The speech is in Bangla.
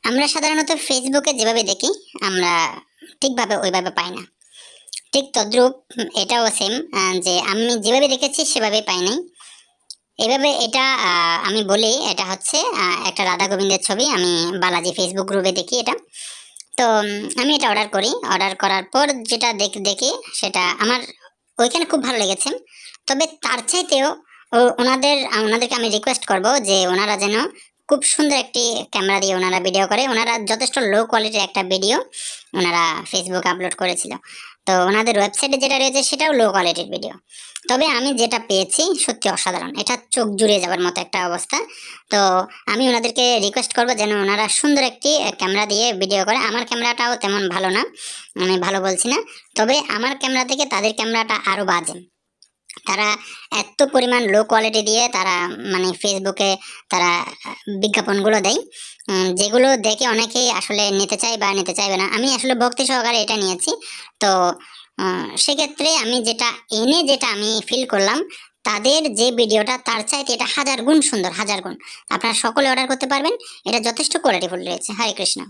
আমরা সাধারণত ফেসবুকে যেভাবে দেখি আমরা ঠিকভাবে ওইভাবে পাই না। ঠিক তদ্রূপ এটাও সেম, যে আমি যেভাবে দেখেছি সেভাবে পাই নাই। এভাবে এটা আমি বলি, এটা হচ্ছে একটা রাধা গোবিন্দের ছবি। আমি বালাজি ফেসবুক গ্রুপে দেখি এটা। তো আমি এটা অর্ডার করি। অর্ডার করার পর যেটা দেখি সেটা আমার ওইখানে খুব ভালো লেগেছে। তবে তার চাইতেও ওনাদেরকে আমি রিকোয়েস্ট করব যে ওনারা যেন খুব সুন্দর একটি ক্যামেরা দিয়ে ওনারা ভিডিও করে। ওনারা যথেষ্ট লো কোয়ালিটির একটা ভিডিও ওনারা ফেসবুক আপলোড করেছিল। তো ওনাদের ওয়েবসাইটে যেটা রয়েছে সেটাও লো কোয়ালিটির ভিডিও। তবে আমি যেটা পেয়েছি সত্যি অসাধারণ, এটা চোখ জুড়িয়ে যাবার মতো একটা অবস্থা। তো আমি ওনাদেরকে রিকোয়েস্ট করবো যেন ওনারা সুন্দর একটি ক্যামেরা দিয়ে ভিডিও করে। আমার ক্যামেরাটাও তেমন ভালো না, আমি ভালো বলছি না, তবে আমার ক্যামেরা থেকে তাদের ক্যামেরাটা আরও বাজে। তারা এত পরিমাণ লো কোয়ালিটি দিয়ে তারা মানে ফেসবুকে তারা বিজ্ঞাপনগুলো দেয়, যেগুলো দেখে অনেকেই আসলে নিতে চায় বা নিতে চাইবে না। আমি আসলে ভক্তি সহকারে এটা নিয়েছি। তো সেক্ষেত্রে আমি যেটা আমি ফিল করলাম, তাদের যে ভিডিওটা তার চাইতে এটা 1000 গুণ সুন্দর, 1000 গুণ। আপনারা সকলে অর্ডার করতে পারবেন, এটা যথেষ্ট কোয়ালিটিফুল রয়েছে। হরে কৃষ্ণ।